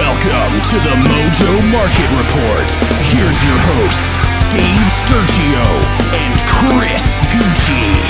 Welcome to the Mojo Market Report. Here's your hosts, Dave Sturchio and Chris Gueci.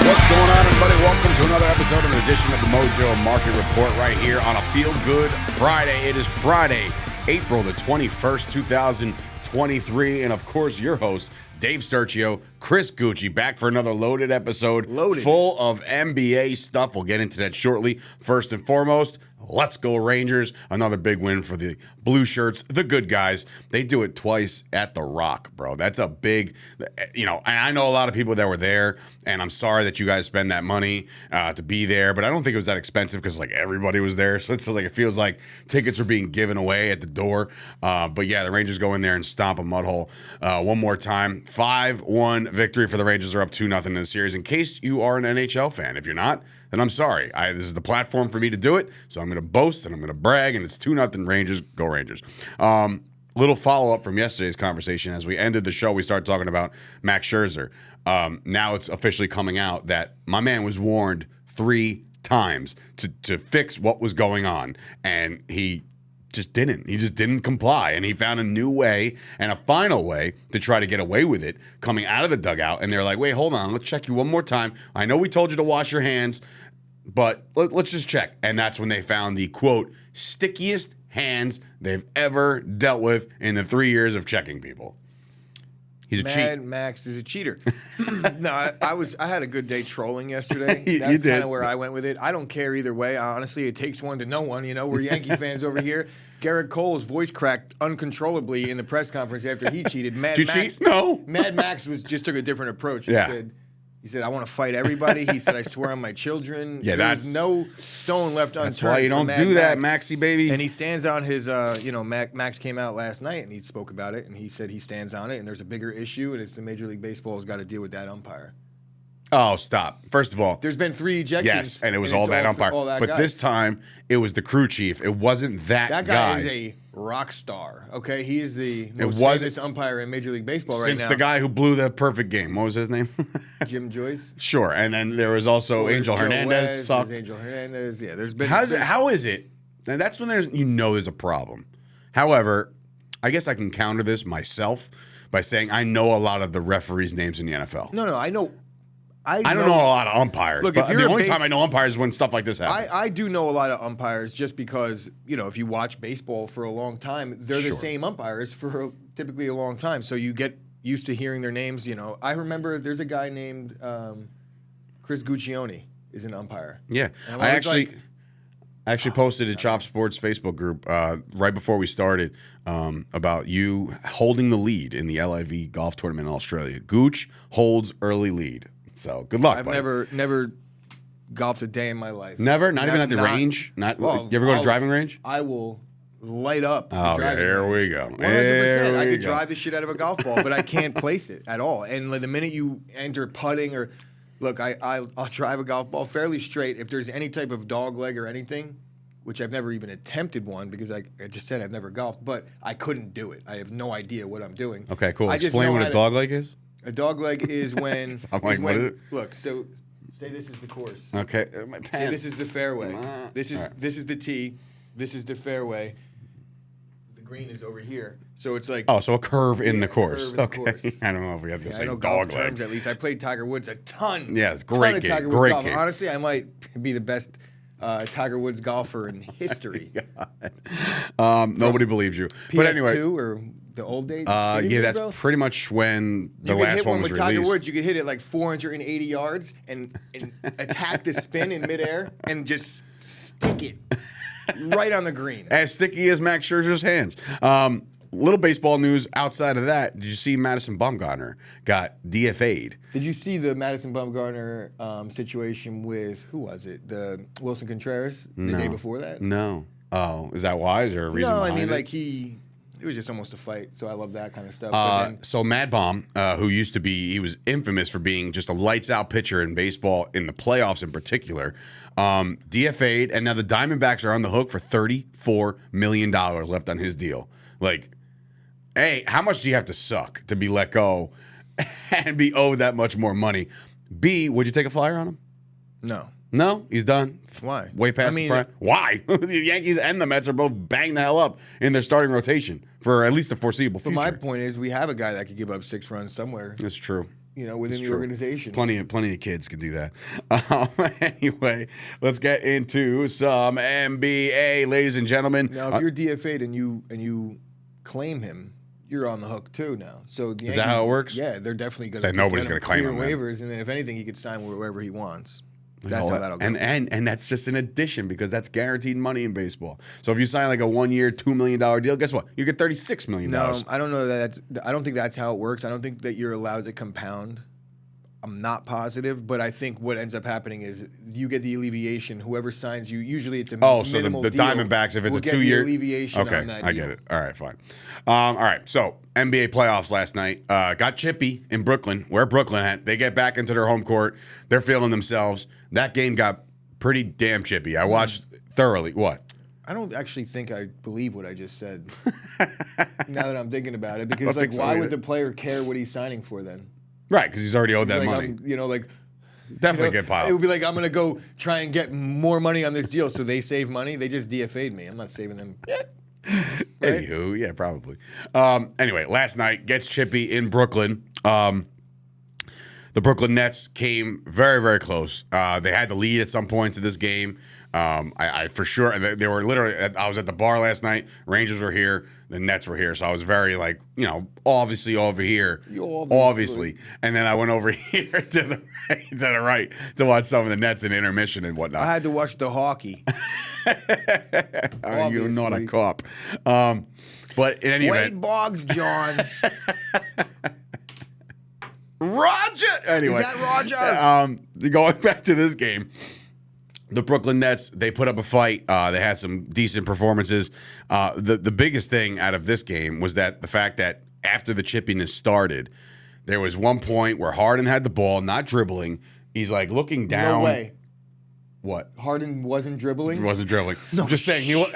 What's going on, everybody? Welcome to another episode of an edition of the Mojo Market Report right here on a Feel Good Friday. It is Friday, April the 21st, 2023. And, of course, your host, Dave Sturchio, Chris Gueci, back for another loaded episode. Full of NBA stuff. We'll get into that shortly. First and foremost, let's go Rangers. Another big win for the blue shirts, the good guys. They do it twice at the Rock, bro. That's a big, and I know a lot of people that were there, and I'm sorry that you guys spend that money to be there, but I don't think it was that expensive because, everybody was there. So it's it feels like tickets are being given away at the door. But, yeah, the Rangers go in there and stomp a mud hole one more time. 5-1 victory for the Rangers. Are up 2-0 in the series. In case you are an NHL fan, if you're not, then I'm sorry. This is the platform for me to do it, so I'm going to boast and I'm going to brag, and it's 2-0 Rangers. Go Rangers. Little follow-up from yesterday's conversation. As we ended the show, we started talking about Max Scherzer. Now it's officially coming out that my man was warned 3 times to fix what was going on, and he just didn't. He just didn't comply, and he found a new way and a final way to try to get away with it coming out of the dugout, and they're like, wait, hold on, let's check you one more time. I know we told you to wash your hands, but let's just check. And that's when they found the, quote, stickiest hands they've ever dealt with in the 3 years of checking people. He's a cheat. Max is a cheater. No, I had a good day trolling yesterday. That's you did. Kind of where I went with it. I don't care either way. Honestly, it takes one to know one. We're Yankee fans over here. Garrett Cole's voice cracked uncontrollably in the press conference after he cheated. Did you cheat? No. Mad Max just took a different approach. He said, I want to fight everybody. He said, I swear on my children. Yeah, There's no stone left unturned. That's why you don't do that, Maxie, baby. And he stands on his, Max came out last night and he spoke about it, and he said he stands on it, and there's a bigger issue, and it's the Major League Baseball has got to deal with that umpire. Oh, stop. First of all, there's been 3 ejections. Yes, and it was all that umpire. But this time, it was the crew chief. It wasn't that guy. That guy is a rock star, okay? He is the most famous umpire in Major League Baseball right now. Since the guy who blew the perfect game. What was his name? Jim Joyce? Sure. And then there was also Angel Hernandez. Sucked. Angel Hernandez. Yeah, there's been... How is it? And that's when there's a problem. However, I guess I can counter this myself by saying I know a lot of the referees' names in the NFL. No, I know... I don't know a lot of umpires. Look, the only time I know umpires is when stuff like this happens. I do know a lot of umpires just because, if you watch baseball for a long time, they're the same umpires for typically a long time. So you get used to hearing their names. I remember there's a guy named Chris Gueci is an umpire. Yeah. I actually posted a Chop Sports Facebook group right before we started about you holding the lead in the LIV golf tournament in Australia. Gooch holds early lead. So good luck. I've never golfed a day in my life. Never, not even at the range. You ever go to driving range? I will light up. Oh, here we go. 100%. I could drive the shit out of a golf ball, but I can't place it at all. And the minute you enter putting or look, I'll drive a golf ball fairly straight. If there's any type of dog leg or anything, which I've never even attempted one because I just said I've never golfed, but I couldn't do it. I have no idea what I'm doing. Okay, cool. Explain what a dog leg is. A dog leg is when... I'm like, what is it? Look, so say this is the course. Okay. Say this is the fairway. This is the tee. This is the fairway. The green is over here. So it's like... Oh, so a curve in the course. Curve in the course. I don't know if we have to say dog golf leg. Terms, at least. I played Tiger Woods a ton. Yeah, it's a great game. Great game. Honestly, I might be the best Tiger Woods golfer in history. Nobody believes you. But anyway... PS2 or... The old days? Yeah, that's pretty much when the last one was released. Tiger Woods, you could hit it like 480 yards and attack the spin in midair and just stick it right on the green. As sticky as Max Scherzer's hands. Little baseball news outside of that. Did you see Madison Bumgarner got DFA'd? Did you see the Madison Bumgarner situation with, who was it? The Wilson Contreras the day before that? No. Oh, is that why? Is there a reason behind it? It was just almost a fight, so I love that kind of stuff. So Mad Bomb, who he was infamous for being just a lights-out pitcher in baseball, in the playoffs in particular, DFA'd, and now the Diamondbacks are on the hook for $34 million left on his deal. Like, A, how much do you have to suck to be let go and be owed that much more money? B, would you take a flyer on him? No. No, he's done. Why? Way past the prime. Why? The Yankees and the Mets are both banged the hell up in their starting rotation for at least the foreseeable future. But my point is, we have a guy that could give up 6 runs somewhere. That's true. Within the organization. Plenty of kids can do that. Anyway, let's get into some NBA, ladies and gentlemen. Now, if you're DFA'd and you claim him, you're on the hook too now. So the Yankees, is that how it works? Yeah, they're definitely going to. Then nobody's going to claim him. Waivers, and then if anything, he could sign wherever he wants. That's how that'll go. And that's just an addition because that's guaranteed money in baseball. So if you sign like a 1-year, $2 million deal, guess what? You get $36 million. No, I don't know I don't think that's how it works. I don't think that you're allowed to compound. I'm not positive, but I think what ends up happening is you get the alleviation. Whoever signs you, usually it's a minimal the deal, Diamondbacks, if it's will a 2-year alleviation okay, on that I deal. get it. All right, fine. All right, so NBA playoffs last night. Got chippy in Brooklyn. Where Brooklyn at? They get back into their home court. They're feeling themselves. That game got pretty damn chippy. I watched thoroughly. What? I don't actually think I believe what I just said. Now that I'm thinking about it, because so why either. would the player care what he's signing for then? Right, because he's already owed that money. Definitely get piled. It would be like, I'm going to go try and get more money on this deal so they save money. They just DFA'd me. I'm not saving them. Right? Anywho, yeah, probably. Anyway, last night gets chippy in Brooklyn. The Brooklyn Nets came very, very close. They had the lead at some points of this game. I for sure, they were literally, I was at the bar last night. Rangers were here. The Nets were here. So I was very obviously over here. Obviously. And then I went over here to the right to watch some of the Nets in intermission and whatnot. I had to watch the hockey. You're not a cop. But in any event. Wade Boggs, John. Roger. Anyway. Is that Roger? Going back to this game. The Brooklyn Nets, they put up a fight. They had some decent performances. The biggest thing out of this game was that the fact that after the chippiness started, there was one point where Harden had the ball, not dribbling. He's like looking down. No way. What? Harden wasn't dribbling? He wasn't dribbling. No, I'm just saying he no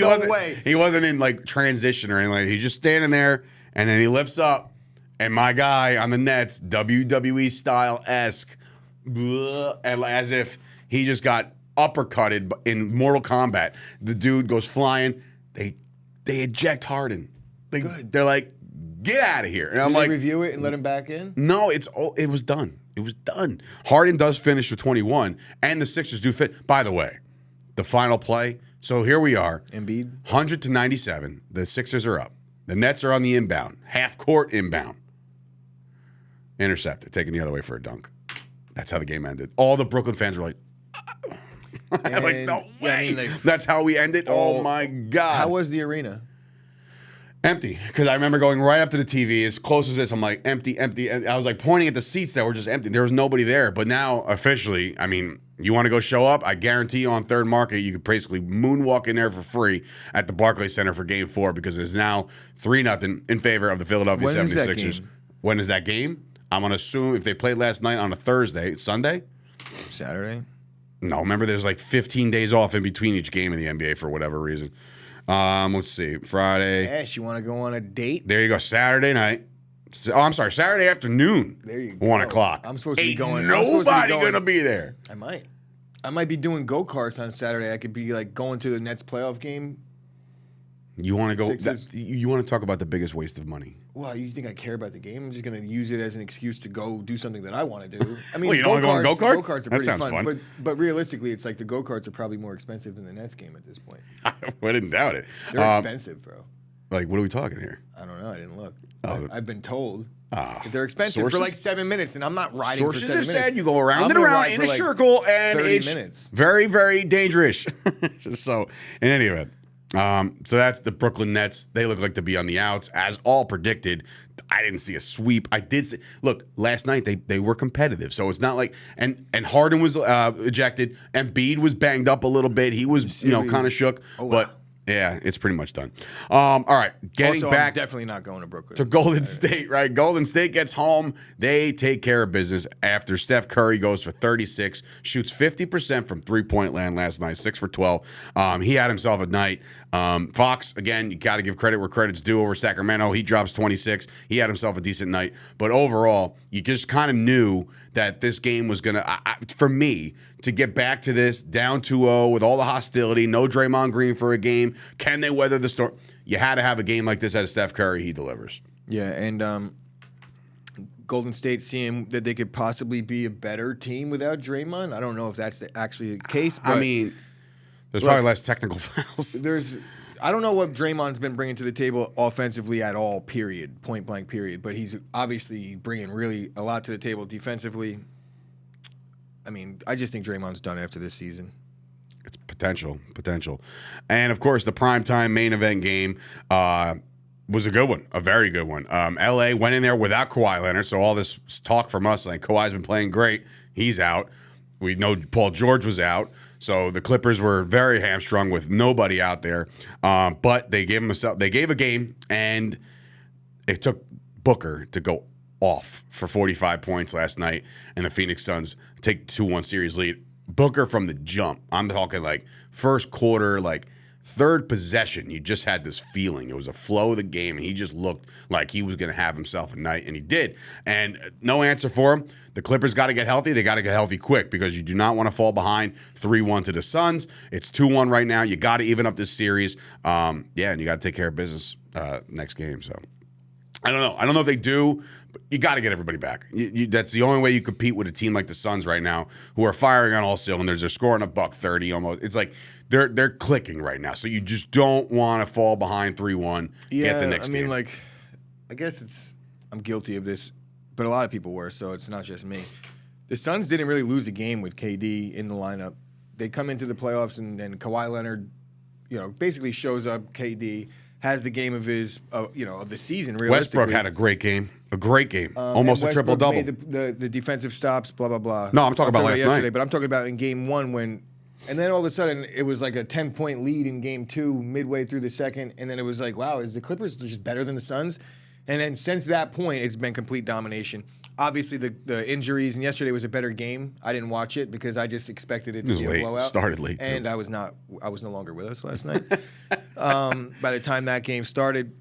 wasn't, way. He wasn't in like transition or anything. He's just standing there, and then he lifts up, and my guy on the Nets, WWE style-esque, and as if he just got uppercutted in Mortal Kombat. The dude goes flying. They eject Harden. They're like, get out of here. And I'm like, review it and let him back in? No, it was done. It was done. Harden does finish with 21, and the Sixers do fit. By the way, the final play. So here we are. Embiid. 100-97. The Sixers are up. The Nets are on the inbound. Half court inbound. Intercepted. Taken the other way for a dunk. That's how the game ended. All the Brooklyn fans were like, I'm like, no way. That's how we ended? Oh, my God. How was the arena? Empty. Because I remember going right up to the TV, as close as this. I'm like, empty, empty. And I was like pointing at the seats that were just empty. There was nobody there. But now, officially, I mean, you want to go show up? I guarantee you on Third Market, you could basically moonwalk in there for free at the Barclays Center for Game 4 because it is now 3-0 in favor of the Philadelphia 76ers. When is that game? I'm going to assume if they played last night on a Thursday, Sunday? Saturday? No, remember there's like 15 days off in between each game in the NBA for whatever reason. Let's see. Friday. Yes, you want to go on a date? There you go. Saturday night. Oh, I'm sorry. Saturday afternoon. There you go. 1 o'clock. I'm supposed to be Ain't going. Nobody going to be there. I might be doing go-karts on Saturday. I could be like going to the Nets playoff game. You want to go? You want to talk about the biggest waste of money? Well, you think I care about the game? I'm just going to use it as an excuse to go do something that I want to do. I mean, well, you don't want to go on go-karts? Go-karts are pretty fun. But realistically, it's like the go-karts are probably more expensive than the Nets game at this point. I didn't doubt it. They're expensive, bro. Like, what are we talking here? I don't know. I didn't look. Oh. I've been told that they're expensive for like 7 minutes, and I'm not riding for 7 minutes. Sources have said you go around and around in a circle, and 30 it's minutes. very, very dangerous. So, in any event. So that's the Brooklyn Nets. They look like to be on the outs, as all predicted. I didn't see a sweep. I did see. Look, last night they were competitive, so it's not like and Harden was ejected. Embiid was banged up a little bit. He was kind of shook, but yeah, it's pretty much done. All right, getting back. I'm definitely not going to Brooklyn. To Golden State, right? Golden State gets home. They take care of business after Steph Curry goes for 36, shoots 50% from three-point land last night, 6 for 12. He had himself a night. Fox, again, you got to give credit where credit's due over Sacramento. He drops 26. He had himself a decent night. But overall, you just kind of knew that this game was going to, for me, to get back to this down 2-0 with all the hostility, no Draymond Green for a game. Can they weather the storm? You had to have a game like this out of Steph Curry. He delivers. Yeah, and Golden State seeing that they could possibly be a better team without Draymond. I don't know if that's actually the case. But I mean, there's probably less technical fouls. I don't know what Draymond's been bringing to the table offensively at all, period, point blank, period. But he's obviously bringing really a lot to the table defensively. I mean, I just think Draymond's done after this season. It's potential. And, of course, the primetime main event game was a good one, a very good one. L.A. went in there without Kawhi Leonard, so all this talk from us, like Kawhi's been playing great, he's out. We know Paul George was out. So the Clippers were very hamstrung with nobody out there, but they gave a game, and it took Booker to go off for 45 points last night, and the Phoenix Suns take 2-1 series lead. Booker from the jump. I'm talking like first quarter, like third possession. You just had this feeling. It was a flow of the game, and he just looked like he was going to have himself a night, and he did. And no answer for him. The Clippers got to get healthy. They got to get healthy quick because you do not want to fall behind 3-1 to the Suns. It's 2-1 right now. You got to even up this series. And you got to take care of business next game. So I don't know. I don't know if they do, but you got to get everybody back. That's the only way you compete with a team like the Suns right now, who are firing on all cylinders. They're scoring $130 almost. It's like they're clicking right now. So you just don't want to fall behind 3-1. Get the next game. I guess I'm guilty of this. But a lot of people were, so it's not just me. The Suns didn't really lose a game with KD in the lineup. They come into the playoffs, and then Kawhi Leonard, basically shows up. KD has the game of his, of the season. Realistically, Westbrook had a great game, almost a triple double. Made the defensive stops, blah blah blah. No, I'm talking about last yesterday, night. But I'm talking about in game one and then all of a sudden it was like a 10-point lead in game two, midway through the second, and then it was like, wow, is the Clippers just better than the Suns? And then since that point, it's been complete domination. Obviously, the injuries, and yesterday was a better game. I didn't watch it because I just expected it to be a blowout. Started late, too. And I was no longer with us last night by the time that game started.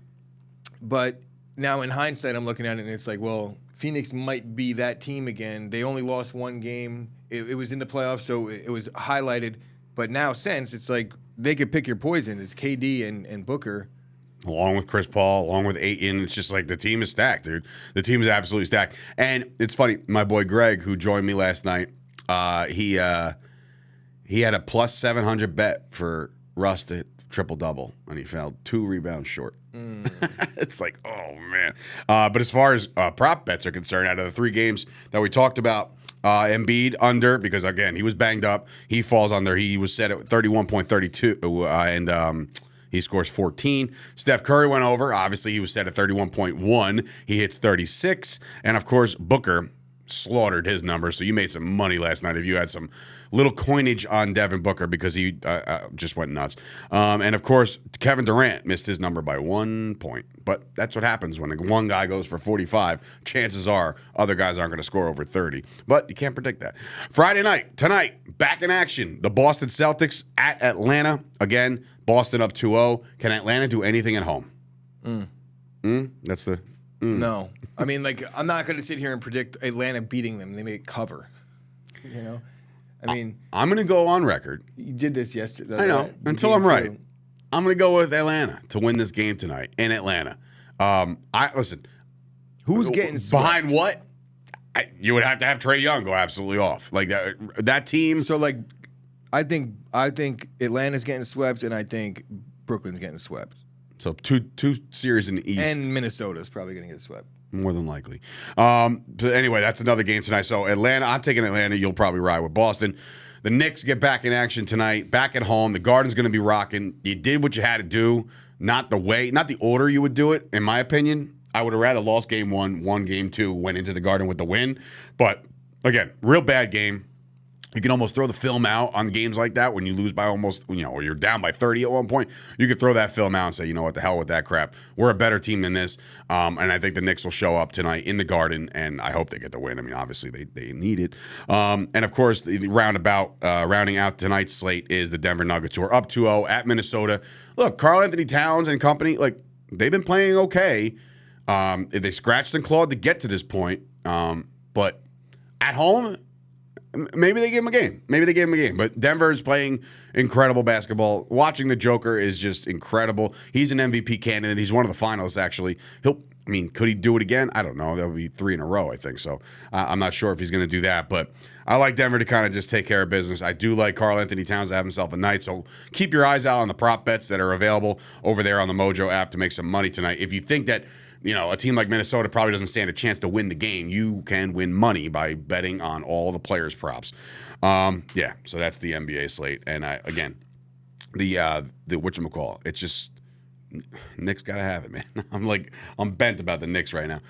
But now in hindsight, I'm looking at it, and it's like, well, Phoenix might be that team again. They only lost one game. It was in the playoffs, so it was highlighted. But now since, it's like they could pick your poison. It's KD and Booker. Along with Chris Paul, along with Ayton, it's just like the team is stacked, dude. The team is absolutely stacked. And it's funny, my boy Greg, who joined me last night, he had a plus 700 bet for Russ to triple-double, and he fell 2 rebounds short. It's like, oh, man. But as far as prop bets are concerned, out of the 3 games that we talked about, Embiid under, because, again, he was banged up. He falls under. He was set at 31.32, and he scores 14. Steph Curry went over. Obviously, he was set at 31.1. He hits 36. And, of course, Booker slaughtered his number. So you made some money last night if you had some little coinage on Devin Booker because he just went nuts. And, of course, Kevin Durant missed his number by 1 point. But that's what happens when one guy goes for 45. Chances are other guys aren't going to score over 30. But you can't predict that. Friday night, tonight, back in action. The Boston Celtics at Atlanta. Again, Boston up 2-0. Can Atlanta do anything at home? That's the... No. I mean, I'm not going to sit here and predict Atlanta beating them. They may cover. I mean... I'm going to go on record. You did this yesterday. I know. Until I'm right. I'm going to go with Atlanta to win this game tonight in Atlanta. Listen. Who's getting swept? Behind what? You would have to have Trae Young go absolutely off. Like that team... So, I think Atlanta's getting swept, and I think Brooklyn's getting swept. So two series in the East. And Minnesota's probably going to get swept. More than likely. But anyway, that's another game tonight. So Atlanta, I'm taking Atlanta. You'll probably ride with Boston. The Knicks get back in action tonight, back at home. The Garden's going to be rocking. You did what you had to do, not the order you would do it, in my opinion. I would have rather lost game 1, won game 2, went into the Garden with the win. But, again, real bad game. You can almost throw the film out on games like that when you lose by almost, or you're down by 30 at one point. You could throw that film out and say, you know what, the hell with that crap. We're a better team than this. And I think the Knicks will show up tonight in the Garden, and I hope they get the win. I mean, obviously, they need it. And, of course, the rounding out tonight's slate is the Denver Nuggets, who are up 2-0 at Minnesota. Look, Karl Anthony Towns and company, they've been playing okay. They scratched and clawed to get to this point. But At home, maybe they give him a game. But Denver is playing incredible basketball. Watching the Joker is just incredible. He's an MVP candidate. He's one of the finalists, actually. Could he do it again? I don't know. That would be 3 in a row, I think. So I'm not sure if he's going to do that. But I like Denver to kind of just take care of business. I do like Karl Anthony Towns to have himself a night. So keep your eyes out on the prop bets that are available over there on the Mojo app to make some money tonight. If you think that a team like Minnesota probably doesn't stand a chance to win the game, you can win money by betting on all the players' props. So that's the NBA slate. And again, the whatchamacall, it's just Knicks gotta have it, man. I'm bent about the Knicks right now.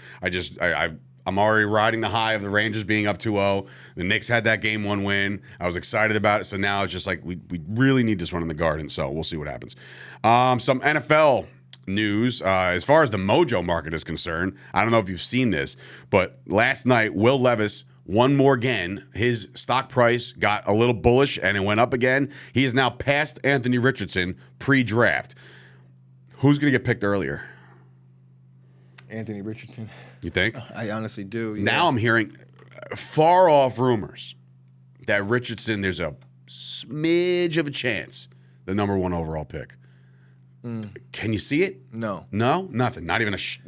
I'm already riding the high of the Rangers being up 2-0. The Knicks had that game 1 win. I was excited about it. So now it's just like we really need this one in the Garden. So we'll see what happens. Some NFL news as far as the Mojo market is concerned. I don't know if you've seen this, but last night Will Levis won more again. His stock price got a little bullish and it went up again. He is now past Anthony Richardson pre-draft. Who's going to get picked earlier? Anthony Richardson. You think? I honestly do. Yeah. Now I'm hearing far off rumors that Richardson, there's a smidge of a chance the number 1 overall pick. Can you see it? No. No? Nothing. Not even a shred.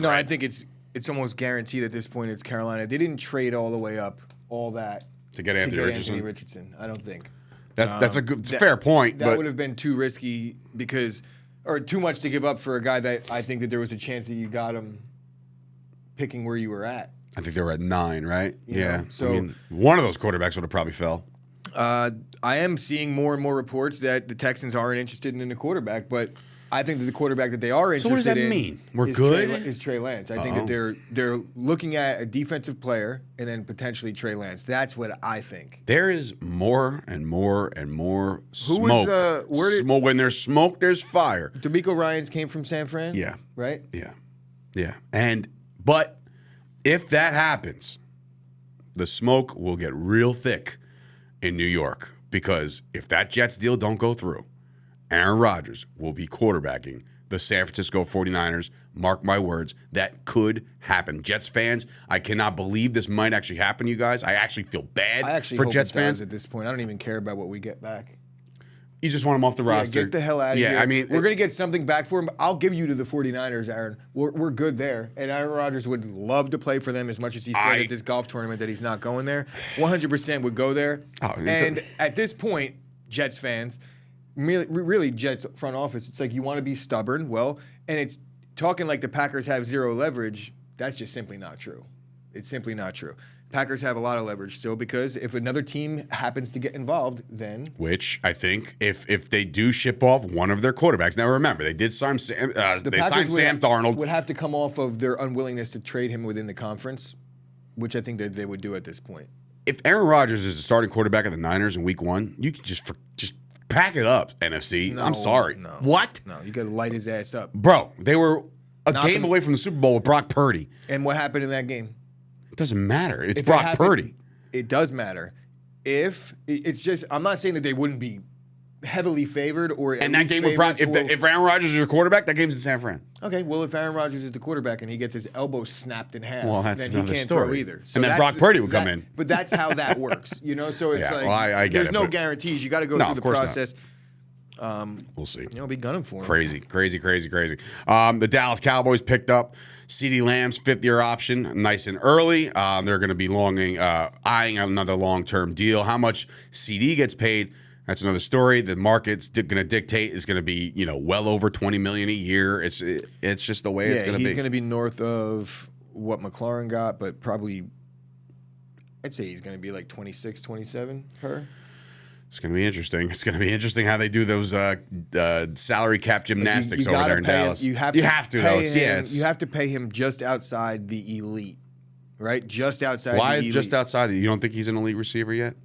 No, I think it's almost guaranteed at this point. It's Carolina. They didn't trade all the way up, all that to get Anthony Richardson. I don't think. That's a fair point. That would have been too risky or too much to give up for a guy that I think that there was a chance that you got him picking where you were at. I think they were at 9, right? Yeah. So one of those quarterbacks would have probably fell. I am seeing more and more reports that the Texans aren't interested in the quarterback, but I think that the quarterback that they are interested in. So what does that mean? We're good? Good? Is Trey Lance. I think that they're looking at a defensive player and then potentially Trey Lance. That's what I think. There is more and more and more smoke. Smoke. When there's smoke, there's fire. DeMeco Ryans came from San Fran? Yeah. Right? Yeah. But if that happens, the smoke will get real thick in New York, because if that Jets deal don't go through, Aaron Rodgers will be quarterbacking the San Francisco 49ers. Mark my words, that could happen. Jets fans, I cannot believe this might actually happen, you guys. I actually feel bad for Jets fans at this point. I don't even care about what we get back. You just want him off the roster. Get the hell out of here. I mean, we're going to get something back for him. I'll give you to the 49ers, Aaron. We're good there. And Aaron Rodgers would love to play for them as much as he said at this golf tournament that he's not going there. 100% would go there. And at this point, Jets fans, really Jets front office, it's like you want to be stubborn. Well, and it's talking like the Packers have zero leverage. That's just simply not true. It's simply not true. Packers have a lot of leverage still, because if another team happens to get involved, then... Which I think if they do ship off one of their quarterbacks... Now remember, they did sign Sam Darnold. Would have to come off of their unwillingness to trade him within the conference, which I think that they would do at this point. If Aaron Rodgers is the starting quarterback of the Niners in week 1, you can just pack it up, NFC. No, I'm sorry. No. What? No, you got to light his ass up. Bro, they were a game away from the Super Bowl with Brock Purdy. And what happened in that game? It doesn't matter. It's Brock Purdy. It does matter. It's just, I'm not saying that they wouldn't be heavily favored or and that game with Brock. If Aaron Rodgers is your quarterback, that game's in San Fran. Okay, well, if Aaron Rodgers is the quarterback and he gets his elbow snapped in half, well, that's then another he can't story. throw either. So and then Brock Purdy would come in. But that's how that works, So it's I get there's it, no guarantees. You got to go through the process. We'll see. Be gunning for him. Crazy. The Dallas Cowboys picked up CeeDee Lamb's 5th-year option nice and early. They're going to be eyeing another long-term deal. How much CD gets paid, that's another story. The market's going to dictate is going to be, well over $20 million a year. It's just the way it's going to be. He's going to be north of what McLaurin got, but probably I'd say he's going to be like 26, 27 per. It's going to be interesting. It's going to be interesting how they do those salary cap gymnastics over there in Dallas. You have to pay him just outside the elite, right? Just outside. Why the elite. Just outside? You don't think he's an elite receiver yet?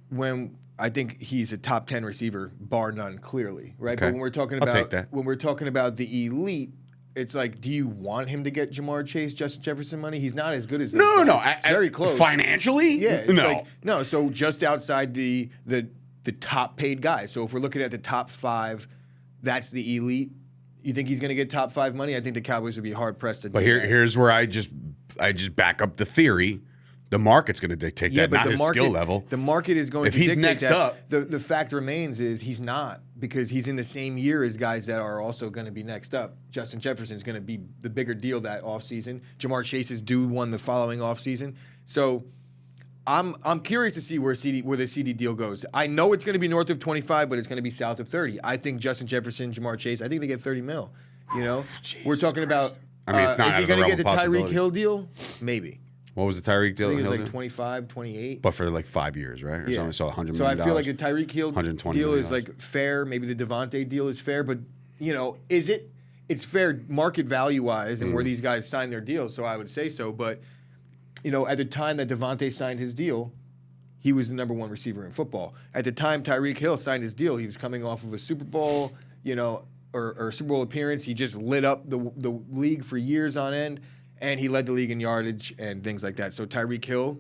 When I think he's a top 10 receiver, bar none, clearly, right? Okay. But when we're talking about the elite, it's like, do you want him to get Jamar Chase, Justin Jefferson money? He's not as good as those guys. It's very close financially. Yeah, no. So just outside the top paid guys. So if we're looking at the top 5, that's the elite. You think he's going to get top 5 money? I think the Cowboys would be hard pressed to. But here's where I just back up the theory The market's going to dictate that, not his skill level. The market is going if to he's dictate next that. up. The fact remains is he's not, because he's in the same year as guys that are also going to be next up. Justin Jefferson's going to be the bigger deal that offseason. Jamar Chase is due one the following offseason. So I'm curious to see where the CD deal goes. I know it's going to be north of 25, but it's going to be south of 30. I think Justin Jefferson, Jamar Chase, I think they get 30 mil. You know, we're talking about. I mean, it's not is he going to get the Tyreek Hill deal? Maybe. What was the Tyreek deal? I think it was like 25, 28. But for like 5 years, right? Or something. So $100 million. So I feel like the Tyreek Hill deal is $120 like fair. Maybe the Devontae deal is fair. But, you know, is it? It's fair market value-wise and where these guys sign their deals, so I would say so. But, you know, at the time that Devontae signed his deal, he was the number one receiver in football. At the time Tyreek Hill signed his deal, he was coming off of a Super Bowl, you know, or Super Bowl appearance. He just lit up the league for years on end. And he led the league in yardage and things like that. So Tyreek Hill,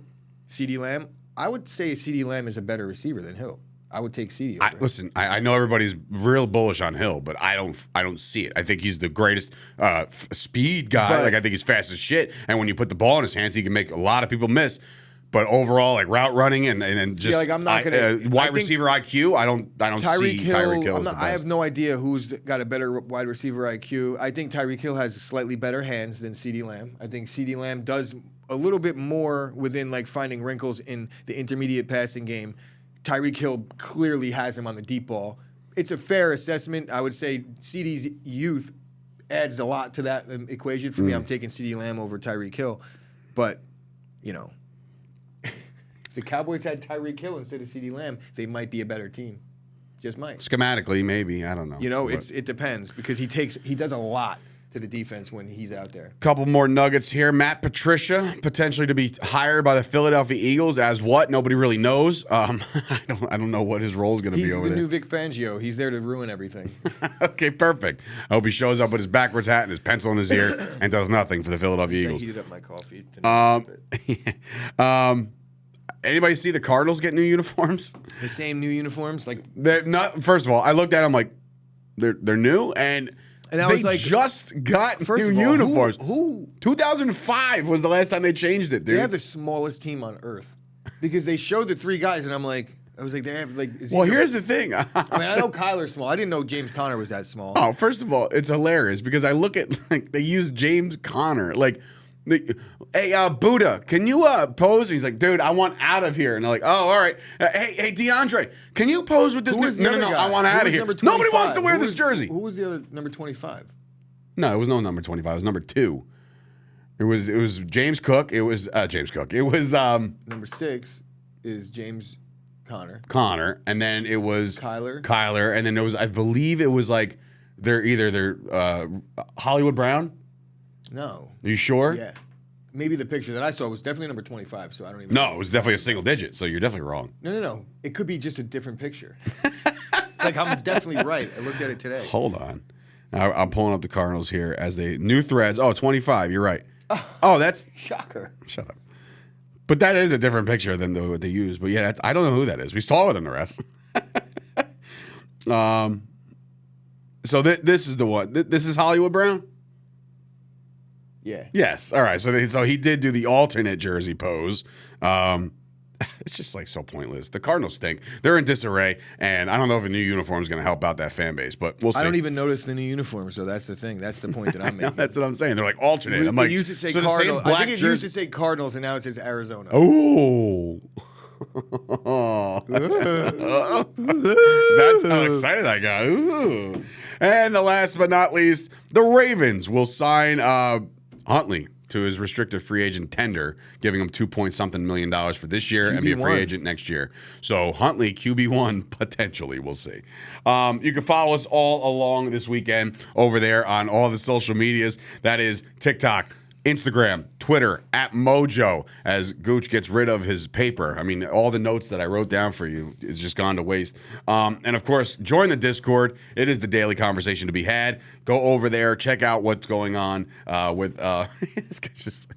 CeeDee Lamb, I would say CeeDee Lamb is a better receiver than Hill. I would take CeeDee. Listen, I know everybody's real bullish on Hill, but I don't see it. I think he's the greatest speed guy. Like I think he's fast as shit. And when you put the ball in his hands, he can make a lot of people miss. But overall, like route running and just like I'm not gonna wide receiver IQ. I don't see Tyreek Hill. I have no idea who's got a better wide receiver IQ. I think Tyreek Hill has slightly better hands than CeeDee Lamb. I think CeeDee Lamb does a little bit more within like finding wrinkles in the intermediate passing game. Tyreek Hill clearly has him on the deep ball. It's a fair assessment. I would say CeeDee's youth adds a lot to that equation for me. I'm taking CeeDee Lamb over Tyreek Hill, but you know. The Cowboys had Tyreek Hill instead of CeeDee Lamb, they might be a better team. Just might. Schematically, maybe. I don't know. You know, it depends because he does a lot to the defense when he's out there. Couple more nuggets here. Matt Patricia, potentially to be hired by the Philadelphia Eagles as what? Nobody really knows. I don't know what his role is going to be over there. He's the new Vic Fangio. He's there to ruin everything. Okay, perfect. I hope he shows up with his backwards hat and his pencil in his ear and does nothing for the Philadelphia Eagles. I heated up my coffee. Anybody see the Cardinals get new uniforms? The same new uniforms? Like they're not. First of all, I looked at them like they're new, and I was like, just got new uniforms. Who? 2005 was the last time they changed it, dude. They have the smallest team on earth because they showed the three guys, and I was like, they have like. Well, here's the thing. I mean, I know Kyler's small. I didn't know James Conner was that small. Oh, first of all, it's hilarious because I look at like they use James Conner like. Hey, Buddha, can you pose? And he's like, dude, I want out of here. And they're like, oh, all right. Hey, DeAndre, can you pose with this? No, I want out of here. Nobody wants to wear this jersey. Who was the other number 25? No, it was no number 25. It was number 2. It was James Cook. It was James Cook. It was number 6 is James Conner, and then it was Kyler, and then it was I believe it was like they're Hollywood Brown. No. Are you sure? Yeah. Maybe the picture that I saw was definitely number 25, so I don't even know. No, it was definitely a single digit, so you're definitely wrong. No. It could be just a different picture. Like, I'm definitely right. I looked at it today. Hold on. I'm pulling up the Cardinals here as they new threads. Oh, 25. You're right. Oh, that's... Shocker. Shut up. But that is a different picture than what they use. But yeah, I don't know who that is. He's taller than the rest. So this is the one. This is Hollywood Brown? Yeah. Yes. All right. So he did do the alternate jersey pose. It's just like so pointless. The Cardinals stink. They're in disarray, and I don't know if a new uniform is going to help out that fan base, but we'll see. I don't even notice the new uniform, so that's the thing. That's the point that I'm making. That's what I'm saying. They're like alternate. I'm like, it used to say Cardinals. I think it used to say Cardinals, and now it says Arizona. Oh. That's how excited I got. Ooh. And the last but not least, the Ravens will sign Huntley to his restricted free agent tender, giving him $2-something million for this year and be a free agent next year. So Huntley, QB1, potentially, we'll see. You can follow us all along this weekend over there on all the social medias. That is TikTok, Instagram, Twitter, at Mojo, as Gooch gets rid of his paper. I mean, all the notes that I wrote down for you is just gone to waste. And, of course, join the Discord. It is the daily conversation to be had. Go over there. Check out what's going on with this guy's just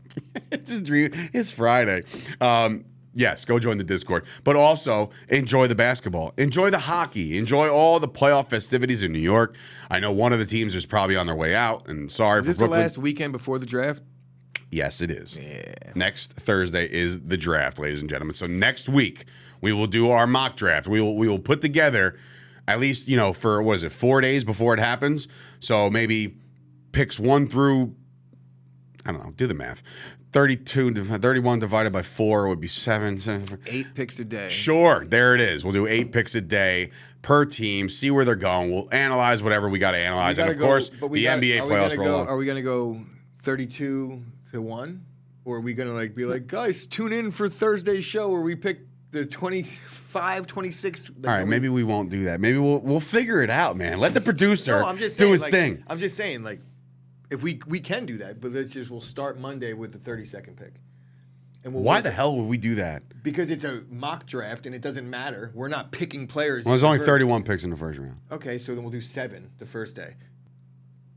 it's Friday. Yes, go join the Discord. But also, enjoy the basketball. Enjoy the hockey. Enjoy all the playoff festivities in New York. I know one of the teams is probably on their way out, and sorry for Brooklyn. Is this the last weekend before the draft? Yes, it is. Yeah. Next Thursday is the draft, ladies and gentlemen. So next week we will do our mock draft. We will put together at least, for 4 days before it happens. So maybe picks 1 through, I don't know, do the math. 31 divided by 4 would be 7. 8 picks a day. Sure, there it is. We'll do 8 picks a day per team, see where they're going. We'll analyze whatever we got to analyze. And, of course, the NBA playoffs roll on. Are we going to go 32-1? Or are we going to be like, guys, tune in for Thursday's show where we pick the 25, 26. All right, maybe we won't do that. Maybe we'll figure it out, man. Let the producer do his thing. I'm just saying, if we can do that, but we'll start Monday with the 32nd pick. And why the hell would we do that? Because it's a mock draft and it doesn't matter. We're not picking players. Well, there's only 31 picks in the first round. Okay, so then we'll do 7 the first day.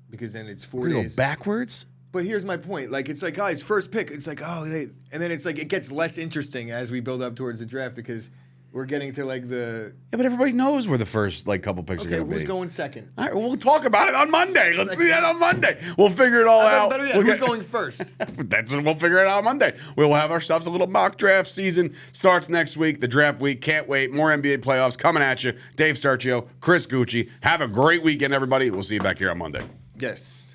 Because then it's 4 We're days. Go backwards? But here's my point. Guys, first pick. It's and then it's it gets less interesting as we build up towards the draft because we're getting to the. Yeah, but everybody knows where the first couple picks are going to be. Okay, who's going second? All right, we'll talk about it on Monday. Let's do that on Monday. We'll figure it all out. Better yet, who's going first? We'll figure it out on Monday. We'll have ourselves a little mock draft season. Starts next week, the draft week. Can't wait. More NBA playoffs coming at you. Dave Sturchio, Chris Gueci. Have a great weekend, everybody. We'll see you back here on Monday. Yes.